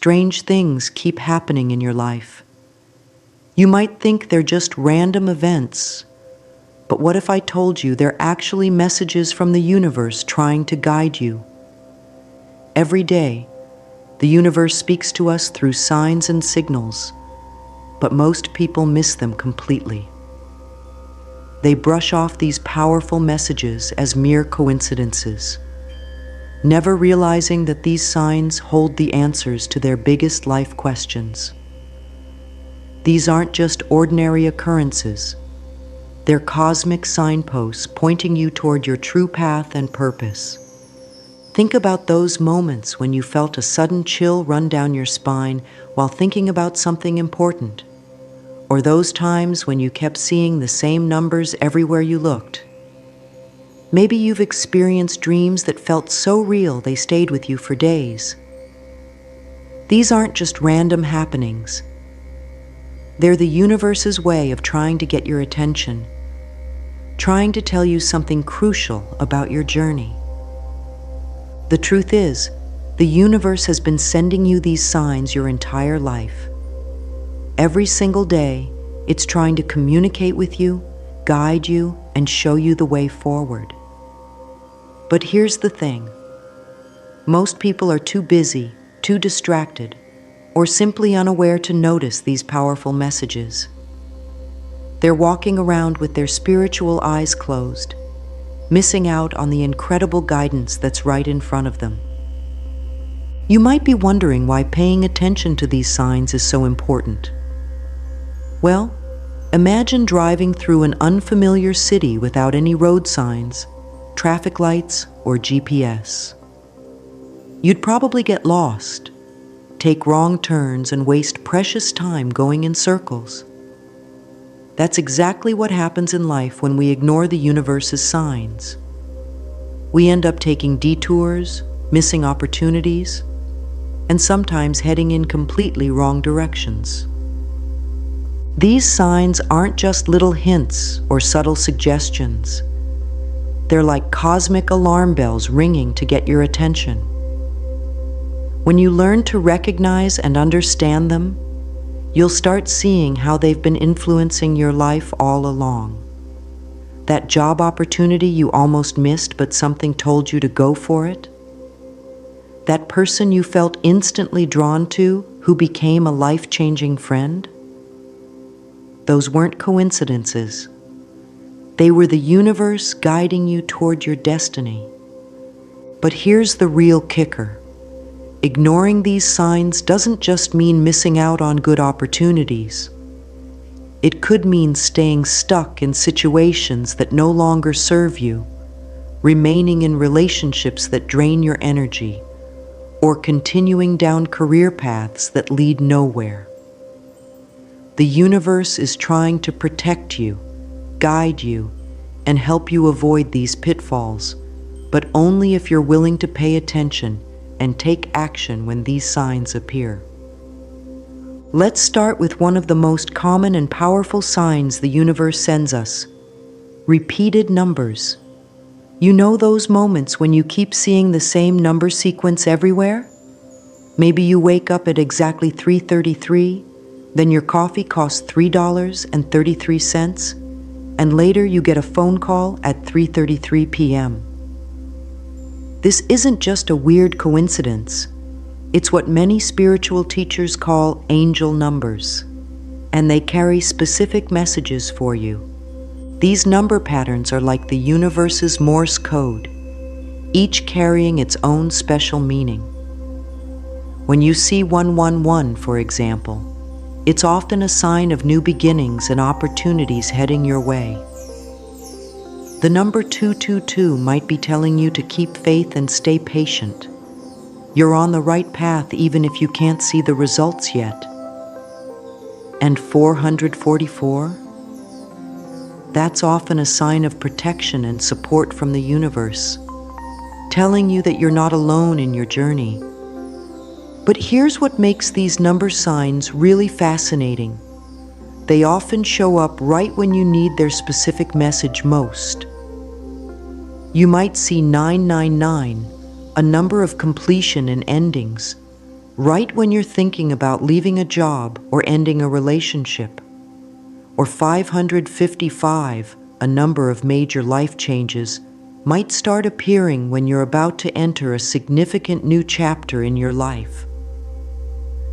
strange things keep happening in your life. You might think they're just random events, but what if I told you they're actually messages from the universe trying to guide you? Every day, the universe speaks to us through signs and signals, but most people miss them completely. They brush off these powerful messages as mere coincidences, never realizing that these signs hold the answers to their biggest life questions. These aren't just ordinary occurrences. They're cosmic signposts pointing you toward your true path and purpose. Think about those moments when you felt a sudden chill run down your spine while thinking about something important, or those times when you kept seeing the same numbers everywhere you looked. Maybe you've experienced dreams that felt so real they stayed with you for days. These aren't just random happenings. They're the universe's way of trying to get your attention, trying to tell you something crucial about your journey. The truth is, the universe has been sending you these signs your entire life. Every single day, it's trying to communicate with you, guide you, and show you the way forward. But here's the thing. Most people are too busy, too distracted, or simply unaware to notice these powerful messages. They're walking around with their spiritual eyes closed, missing out on the incredible guidance that's right in front of them. You might be wondering why paying attention to these signs is so important. Well, imagine driving through an unfamiliar city without any road signs, traffic lights, or GPS. You'd probably get lost, take wrong turns, and waste precious time going in circles. That's exactly what happens in life when we ignore the universe's signs. We end up taking detours, missing opportunities, and sometimes heading in completely wrong directions. These signs aren't just little hints or subtle suggestions. They're like cosmic alarm bells ringing to get your attention. When you learn to recognize and understand them, you'll start seeing how they've been influencing your life all along. That job opportunity you almost missed but something told you to go for it? That person you felt instantly drawn to who became a life-changing friend? Those weren't coincidences. They were the universe guiding you toward your destiny. But here's the real kicker. Ignoring these signs doesn't just mean missing out on good opportunities. It could mean staying stuck in situations that no longer serve you, remaining in relationships that drain your energy, or continuing down career paths that lead nowhere. The universe is trying to protect you, guide you, and help you avoid these pitfalls, but only if you're willing to pay attention and take action when these signs appear. Let's start with one of the most common and powerful signs the universe sends us: repeated numbers. You know those moments when you keep seeing the same number sequence everywhere? Maybe you wake up at exactly 3:33, then your coffee costs $3.33, and later you get a phone call at 3:33 p.m. This isn't just a weird coincidence. It's what many spiritual teachers call angel numbers, and they carry specific messages for you. These number patterns are like the universe's Morse code, each carrying its own special meaning. When you see 111, for example, it's often a sign of new beginnings and opportunities heading your way. The number 222 might be telling you to keep faith and stay patient. You're on the right path even if you can't see the results yet. And 444? That's often a sign of protection and support from the universe, telling you that you're not alone in your journey. But here's what makes these number signs really fascinating. They often show up right when you need their specific message most. You might see 999, a number of completion and endings, Right when you're thinking about leaving a job or ending a relationship, or 555, a number of major life changes, might start appearing when you're about to enter a significant new chapter in your life.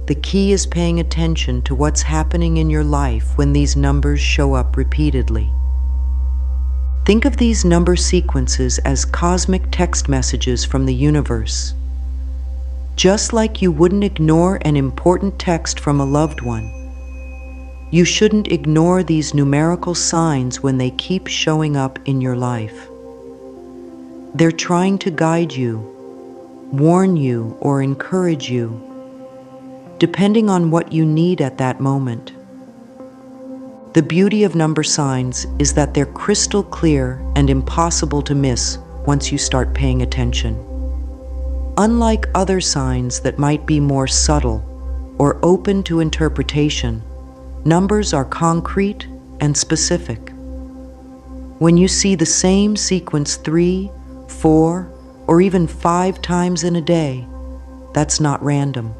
The key is paying attention to what's happening in your life when these numbers show up repeatedly. Think of these number sequences as cosmic text messages from the universe. Just like you wouldn't ignore an important text from a loved one, you shouldn't ignore these numerical signs when they keep showing up in your life. They're trying to guide you, warn you, or encourage you, depending on what you need at that moment. The beauty of number signs is that they're crystal clear and impossible to miss once you start paying attention. Unlike other signs that might be more subtle or open to interpretation, numbers are concrete and specific. When you see the same sequence 3, 4, or even 5 times in a day, that's not random.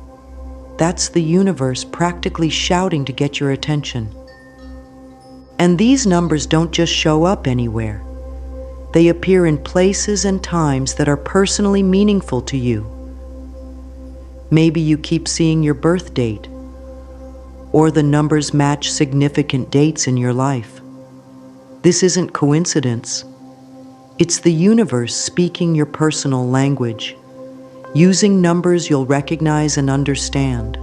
That's the universe practically shouting to get your attention. And these numbers don't just show up anywhere. They appear in places and times that are personally meaningful to you. Maybe you keep seeing your birth date, or the numbers match significant dates in your life. This isn't coincidence. It's the universe speaking your personal language, using numbers you'll recognize and understand.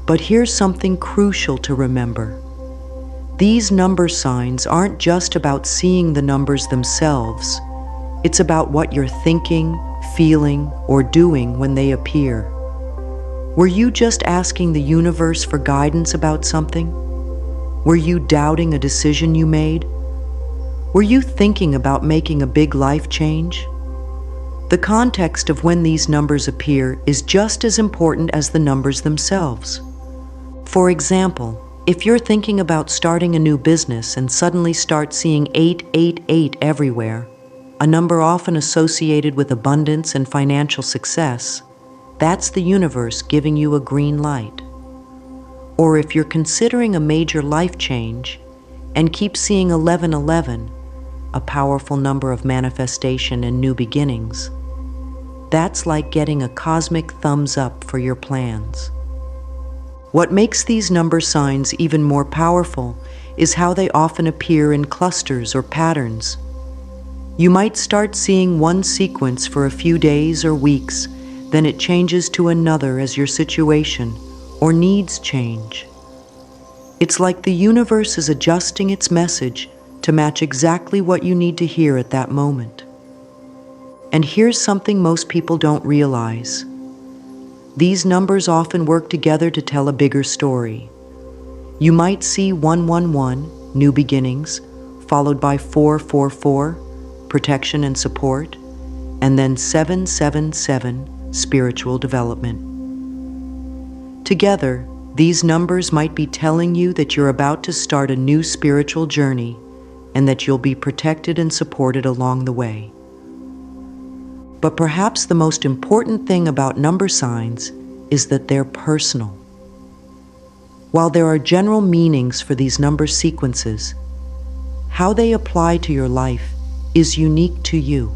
But here's something crucial to remember. These number signs aren't just about seeing the numbers themselves. It's about what you're thinking, feeling, or doing when they appear. Were you just asking the universe for guidance about something? Were you doubting a decision you made? Were you thinking about making a big life change? The context of when these numbers appear is just as important as the numbers themselves. For example, if you're thinking about starting a new business and suddenly start seeing 888 everywhere, a number often associated with abundance and financial success, that's the universe giving you a green light. Or if you're considering a major life change and keep seeing 1111, a powerful number of manifestation and new beginnings, that's like getting a cosmic thumbs up for your plans. What makes these number signs even more powerful is how they often appear in clusters or patterns. You might start seeing one sequence for a few days or weeks, then it changes to another as your situation or needs change. It's like the universe is adjusting its message to match exactly what you need to hear at that moment. And here's something most people don't realize. These numbers often work together to tell a bigger story. You might see 111, new beginnings, followed by 444, protection and support, and then 777, spiritual development. Together, these numbers might be telling you that you're about to start a new spiritual journey and that you'll be protected and supported along the way. But perhaps the most important thing about number signs is that they're personal. While there are general meanings for these number sequences, how they apply to your life is unique to you.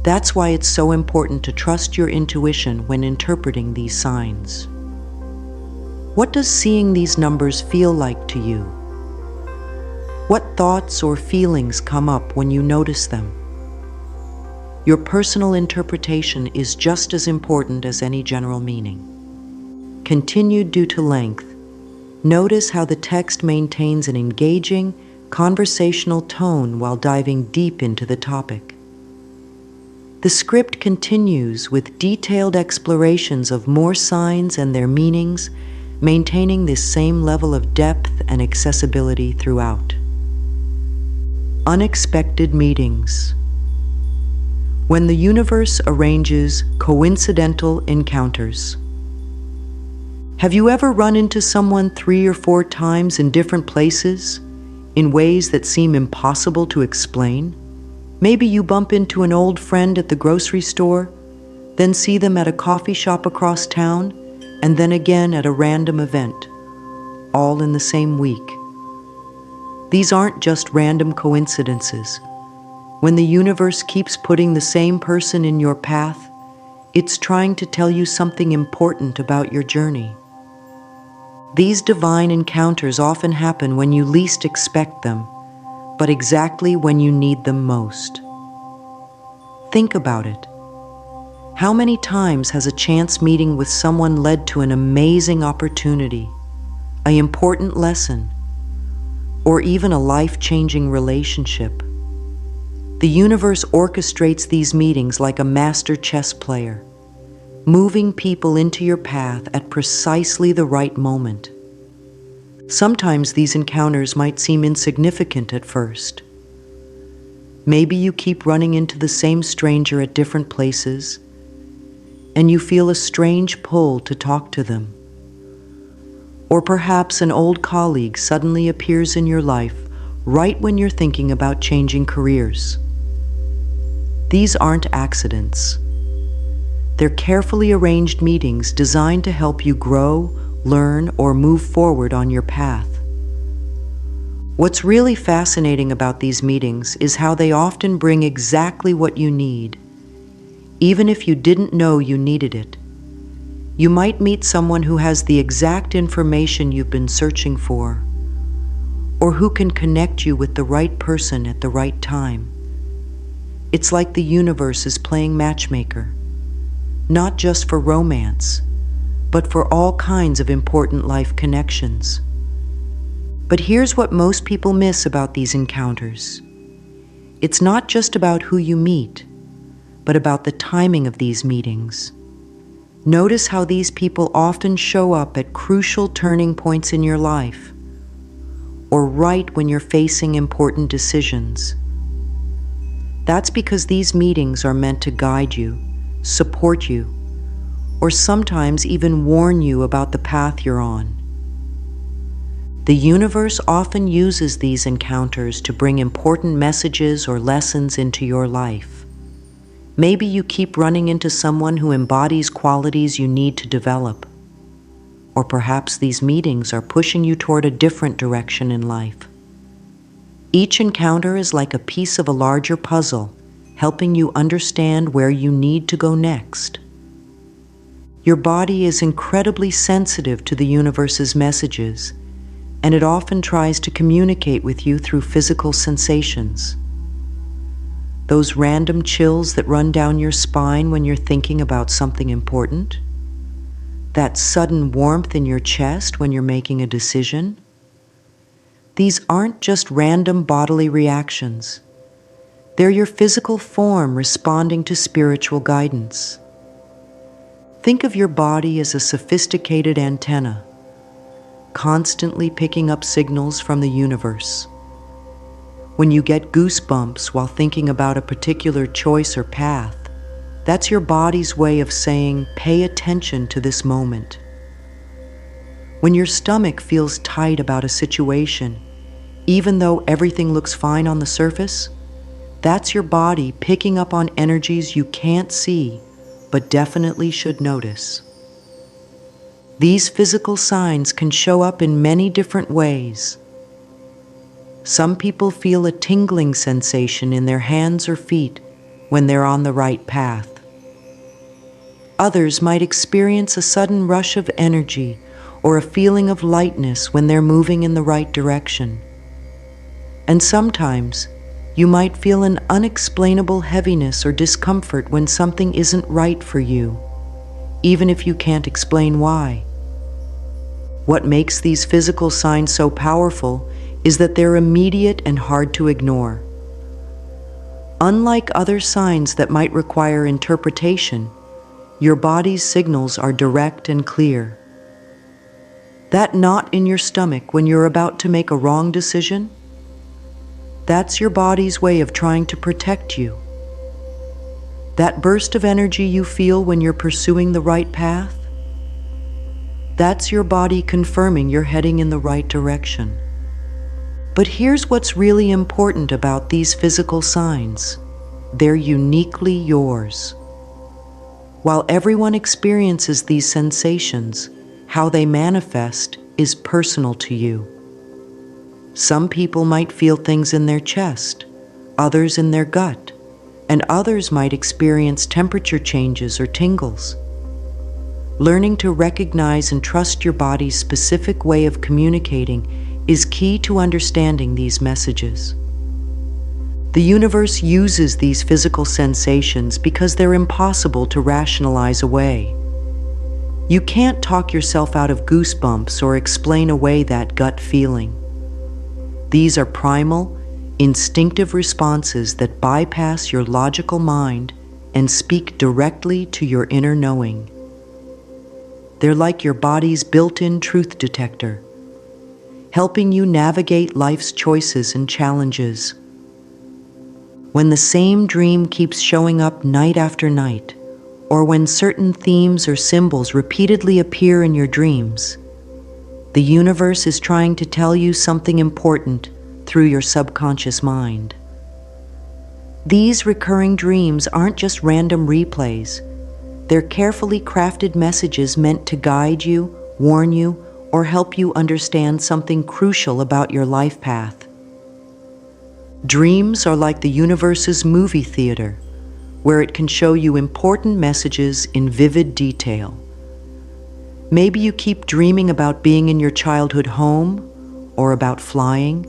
That's why it's so important to trust your intuition when interpreting these signs. What does seeing these numbers feel like to you? What thoughts or feelings come up when you notice them? Your personal interpretation is just as important as any general meaning. Continued due to length, notice how the text maintains an engaging, conversational tone while diving deep into the topic. The script continues with detailed explorations of more signs and their meanings, maintaining this same level of depth and accessibility throughout. Unexpected meetings. When the universe arranges coincidental encounters. Have you ever run into someone 3 or 4 times in different places, in ways that seem impossible to explain? Maybe you bump into an old friend at the grocery store, then see them at a coffee shop across town, and then again at a random event, all in the same week. These aren't just random coincidences. When the universe keeps putting the same person in your path, it's trying to tell you something important about your journey. These divine encounters often happen when you least expect them, but exactly when you need them most. Think about it. How many times has a chance meeting with someone led to an amazing opportunity, an important lesson, or even a life-changing relationship? The universe orchestrates these meetings like a master chess player, moving people into your path at precisely the right moment. Sometimes these encounters might seem insignificant at first. Maybe you keep running into the same stranger at different places, and you feel a strange pull to talk to them. Or perhaps an old colleague suddenly appears in your life right when you're thinking about changing careers. These aren't accidents. They're carefully arranged meetings designed to help you grow, learn, or move forward on your path. What's really fascinating about these meetings is how they often bring exactly what you need, even if you didn't know you needed it. You might meet someone who has the exact information you've been searching for, or who can connect you with the right person at the right time. It's like the universe is playing matchmaker, not just for romance, but for all kinds of important life connections. But here's what most people miss about these encounters. It's not just about who you meet, but about the timing of these meetings. Notice how these people often show up at crucial turning points in your life, or right when you're facing important decisions. That's because these meetings are meant to guide you, support you, or sometimes even warn you about the path you're on. The universe often uses these encounters to bring important messages or lessons into your life. Maybe you keep running into someone who embodies qualities you need to develop. Or perhaps these meetings are pushing you toward a different direction in life. Each encounter is like a piece of a larger puzzle, helping you understand where you need to go next. Your body is incredibly sensitive to the universe's messages, and it often tries to communicate with you through physical sensations. Those random chills that run down your spine when you're thinking about something important, that sudden warmth in your chest when you're making a decision. These aren't just random bodily reactions. They're your physical form responding to spiritual guidance. Think of your body as a sophisticated antenna, constantly picking up signals from the universe. When you get goosebumps while thinking about a particular choice or path, that's your body's way of saying, pay attention to this moment. When your stomach feels tight about a situation, even though everything looks fine on the surface, that's your body picking up on energies you can't see, but definitely should notice. These physical signs can show up in many different ways. Some people feel a tingling sensation in their hands or feet when they're on the right path. Others might experience a sudden rush of energy or a feeling of lightness when they're moving in the right direction. And sometimes, you might feel an unexplainable heaviness or discomfort when something isn't right for you, even if you can't explain why. What makes these physical signs so powerful is that they're immediate and hard to ignore. Unlike other signs that might require interpretation, your body's signals are direct and clear. That knot in your stomach when you're about to make a wrong decision, that's your body's way of trying to protect you. That burst of energy you feel when you're pursuing the right path, that's your body confirming you're heading in the right direction. But here's what's really important about these physical signs. They're uniquely yours. While everyone experiences these sensations, how they manifest is personal to you. Some people might feel things in their chest, others in their gut, and others might experience temperature changes or tingles. Learning to recognize and trust your body's specific way of communicating is key to understanding these messages. The universe uses these physical sensations because they're impossible to rationalize away. You can't talk yourself out of goosebumps or explain away that gut feeling. These are primal, instinctive responses that bypass your logical mind and speak directly to your inner knowing. They're like your body's built-in truth detector, helping you navigate life's choices and challenges. When the same dream keeps showing up night after night, or when certain themes or symbols repeatedly appear in your dreams, the universe is trying to tell you something important through your subconscious mind. These recurring dreams aren't just random replays. They're carefully crafted messages meant to guide you, warn you, or help you understand something crucial about your life path. Dreams are like the universe's movie theater, where it can show you important messages in vivid detail. Maybe you keep dreaming about being in your childhood home, or about flying,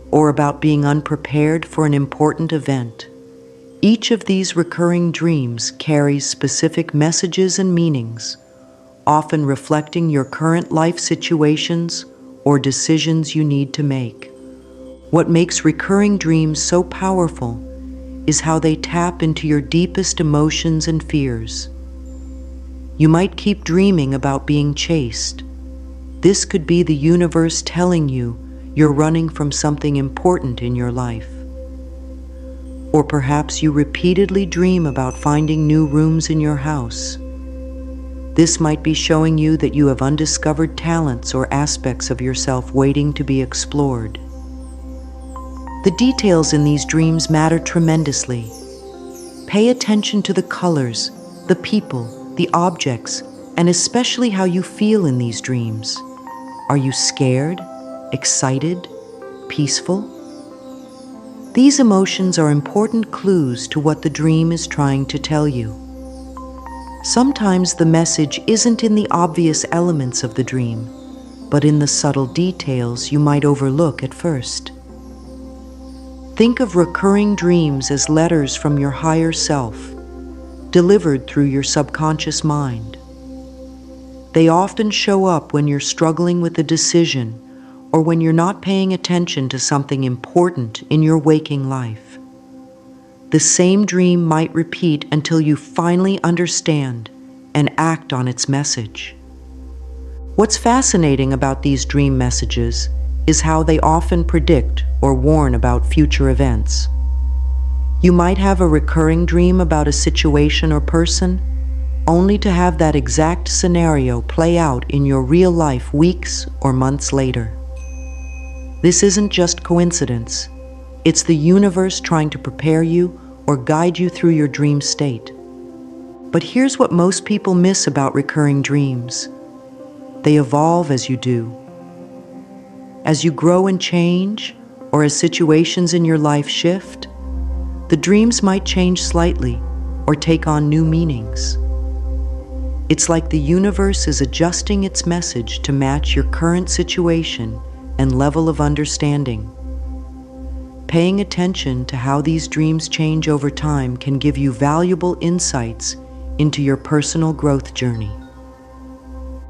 or about being unprepared for an important event. Each of these recurring dreams carries specific messages and meanings, often reflecting your current life situations or decisions you need to make. What makes recurring dreams so powerful is how they tap into your deepest emotions and fears. You might keep dreaming about being chased. This could be the universe telling you you're running from something important in your life. Or perhaps you repeatedly dream about finding new rooms in your house. This might be showing you that you have undiscovered talents or aspects of yourself waiting to be explored. The details in these dreams matter tremendously. Pay attention to the colors, the people, the objects, and especially how you feel in these dreams. Are you scared, excited, peaceful? These emotions are important clues to what the dream is trying to tell you. Sometimes the message isn't in the obvious elements of the dream, but in the subtle details you might overlook at first. Think of recurring dreams as letters from your higher self, delivered through your subconscious mind. They often show up when you're struggling with a decision or when you're not paying attention to something important in your waking life. The same dream might repeat until you finally understand and act on its message. What's fascinating about these dream messages is how they often predict or warn about future events. You might have a recurring dream about a situation or person, only to have that exact scenario play out in your real life weeks or months later. This isn't just coincidence. It's the universe trying to prepare you or guide you through your dream state. But here's what most people miss about recurring dreams. They evolve as you do. As you grow and change, or as situations in your life shift, the dreams might change slightly or take on new meanings. It's like the universe is adjusting its message to match your current situation and level of understanding. Paying attention to how these dreams change over time can give you valuable insights into your personal growth journey.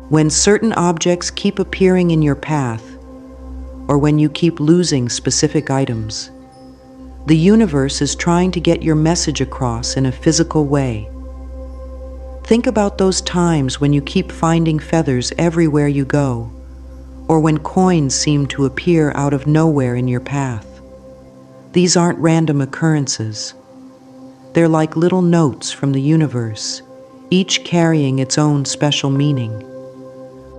When certain objects keep appearing in your path, or when you keep losing specific items, the universe is trying to get your message across in a physical way. Think about those times when you keep finding feathers everywhere you go, or when coins seem to appear out of nowhere in your path. These aren't random occurrences. They're like little notes from the universe, each carrying its own special meaning.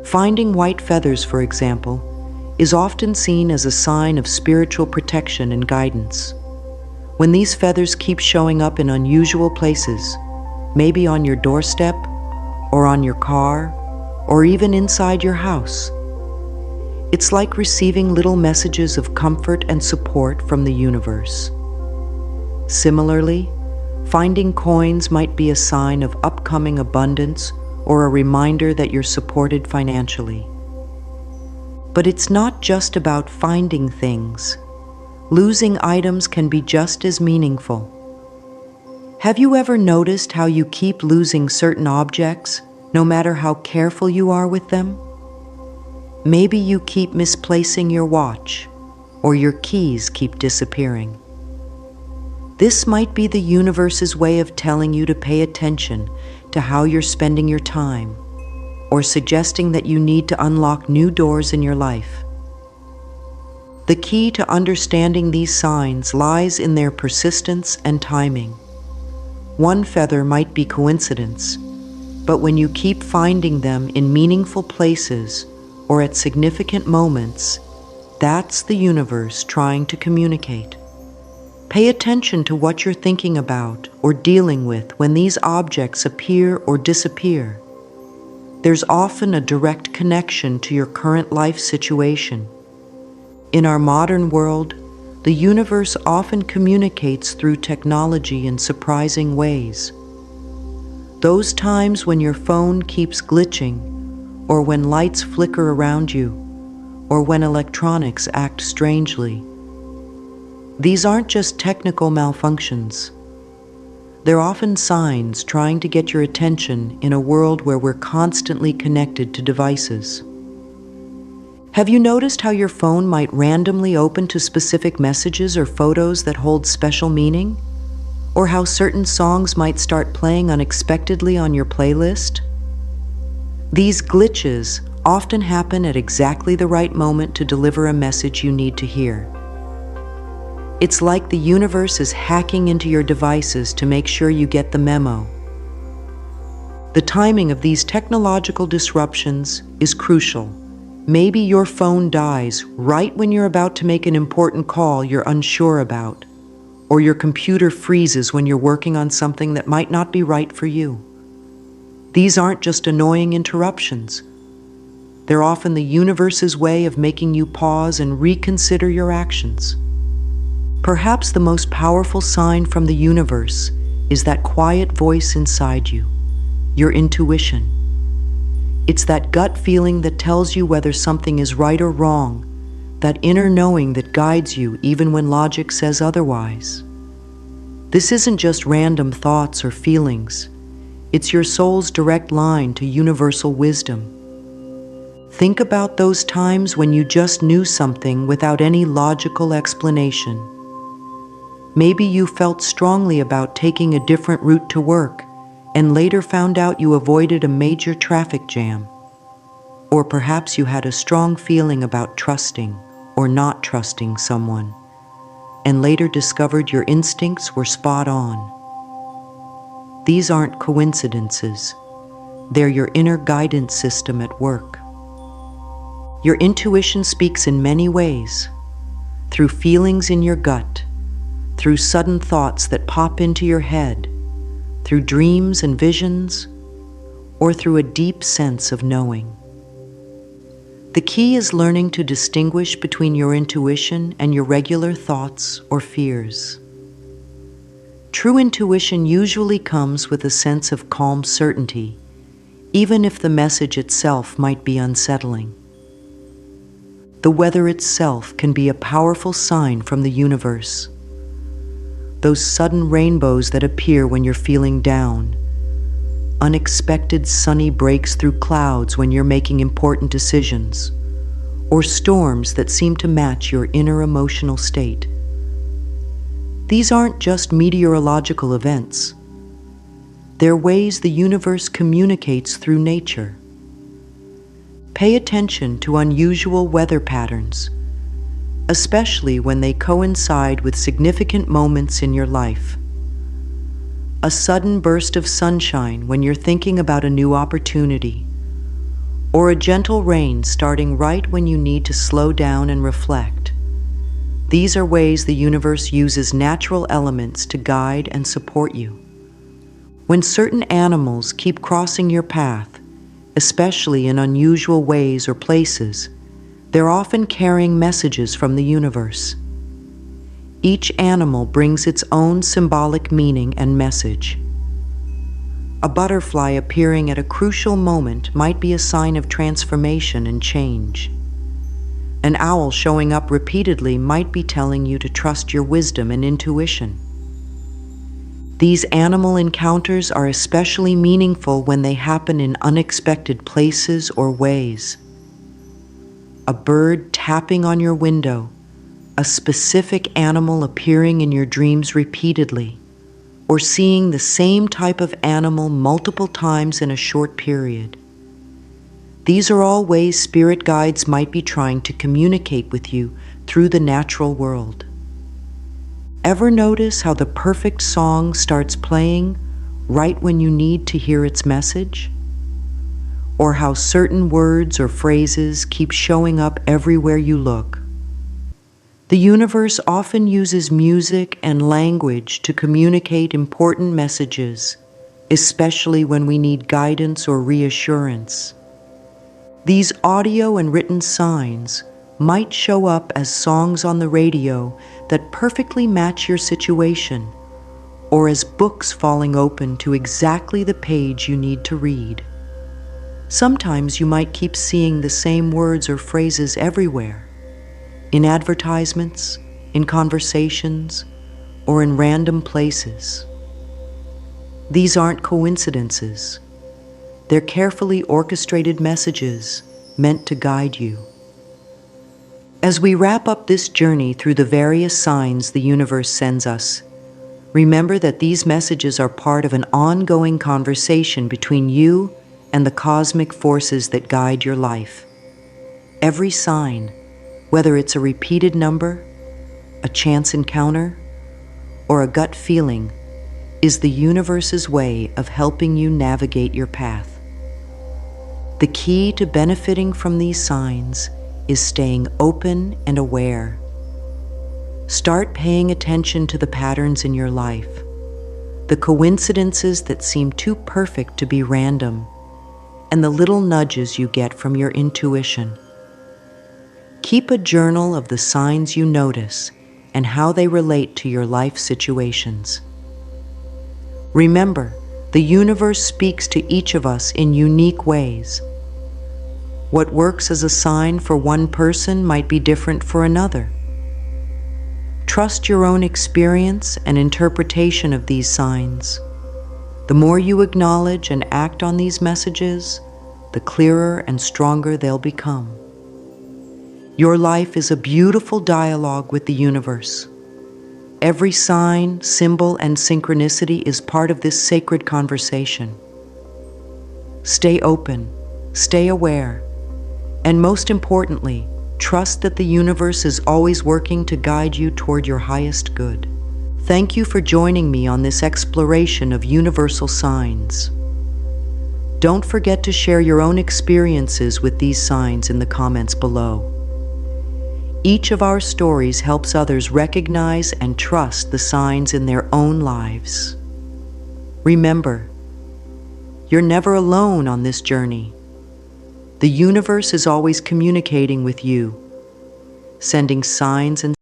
Finding white feathers, for example, is often seen as a sign of spiritual protection and guidance. When these feathers keep showing up in unusual places, maybe on your doorstep, or on your car, or even inside your house. It's like receiving little messages of comfort and support from the universe. Similarly, finding coins might be a sign of upcoming abundance or a reminder that you're supported financially. But it's not just about finding things. Losing items can be just as meaningful. Have you ever noticed how you keep losing certain objects, no matter how careful you are with them? Maybe you keep misplacing your watch, or your keys keep disappearing. This might be the universe's way of telling you to pay attention to how you're spending your time, or suggesting that you need to unlock new doors in your life. The key to understanding these signs lies in their persistence and timing. One feather might be coincidence, but when you keep finding them in meaningful places or at significant moments, that's the universe trying to communicate. Pay attention to what you're thinking about or dealing with when these objects appear or disappear. There's often a direct connection to your current life situation. In our modern world, the universe often communicates through technology in surprising ways. Those times when your phone keeps glitching, or when lights flicker around you, or when electronics act strangely. These aren't just technical malfunctions. They're often signs trying to get your attention in a world where we're constantly connected to devices. Have you noticed how your phone might randomly open to specific messages or photos that hold special meaning? Or how certain songs might start playing unexpectedly on your playlist? These glitches often happen at exactly the right moment to deliver a message you need to hear. It's like the universe is hacking into your devices to make sure you get the memo. The timing of these technological disruptions is crucial. Maybe your phone dies right when you're about to make an important call you're unsure about, or your computer freezes when you're working on something that might not be right for you. These aren't just annoying interruptions. They're often the universe's way of making you pause and reconsider your actions. Perhaps the most powerful sign from the universe is that quiet voice inside you, your intuition. It's that gut feeling that tells you whether something is right or wrong, that inner knowing that guides you even when logic says otherwise. This isn't just random thoughts or feelings. It's your soul's direct line to universal wisdom. Think about those times when you just knew something without any logical explanation. Maybe you felt strongly about taking a different route to work and later found out you avoided a major traffic jam. Or perhaps you had a strong feeling about trusting or not trusting someone, and later discovered your instincts were spot on. These aren't coincidences. They're your inner guidance system at work. Your intuition speaks in many ways, through feelings in your gut, through sudden thoughts that pop into your head, through dreams and visions, or through a deep sense of knowing. The key is learning to distinguish between your intuition and your regular thoughts or fears. True intuition usually comes with a sense of calm certainty, even if the message itself might be unsettling. The weather itself can be a powerful sign from the universe. Those sudden rainbows that appear when you're feeling down, unexpected sunny breaks through clouds when you're making important decisions, or storms that seem to match your inner emotional state. These aren't just meteorological events. They're ways the universe communicates through nature. Pay attention to unusual weather patterns, especially when they coincide with significant moments in your life. A sudden burst of sunshine when you're thinking about a new opportunity, or a gentle rain starting right when you need to slow down and reflect. These are ways the universe uses natural elements to guide and support you. When certain animals keep crossing your path, especially in unusual ways or places, they're often carrying messages from the universe. Each animal brings its own symbolic meaning and message. A butterfly appearing at a crucial moment might be a sign of transformation and change. An owl showing up repeatedly might be telling you to trust your wisdom and intuition. These animal encounters are especially meaningful when they happen in unexpected places or ways. A bird tapping on your window, a specific animal appearing in your dreams repeatedly, or seeing the same type of animal multiple times in a short period. These are all ways spirit guides might be trying to communicate with you through the natural world. Ever notice how the perfect song starts playing right when you need to hear its message? Or how certain words or phrases keep showing up everywhere you look? The universe often uses music and language to communicate important messages, especially when we need guidance or reassurance. These audio and written signs might show up as songs on the radio that perfectly match your situation, or as books falling open to exactly the page you need to read. Sometimes you might keep seeing the same words or phrases everywhere, in advertisements, in conversations, or in random places. These aren't coincidences. They're carefully orchestrated messages meant to guide you. As we wrap up this journey through the various signs the universe sends us, remember that these messages are part of an ongoing conversation between you and the cosmic forces that guide your life. Every sign, whether it's a repeated number, a chance encounter, or a gut feeling, is the universe's way of helping you navigate your path. The key to benefiting from these signs is staying open and aware. Start paying attention to the patterns in your life, the coincidences that seem too perfect to be random, and the little nudges you get from your intuition. Keep a journal of the signs you notice and how they relate to your life situations. Remember, the universe speaks to each of us in unique ways. What works as a sign for one person might be different for another. Trust your own experience and interpretation of these signs. The more you acknowledge and act on these messages, the clearer and stronger they'll become. Your life is a beautiful dialogue with the universe. Every sign, symbol, and synchronicity is part of this sacred conversation. Stay open, stay aware, and most importantly, trust that the universe is always working to guide you toward your highest good. Thank you for joining me on this exploration of universal signs. Don't forget to share your own experiences with these signs in the comments below. Each of our stories helps others recognize and trust the signs in their own lives. Remember, you're never alone on this journey. The universe is always communicating with you, sending signs and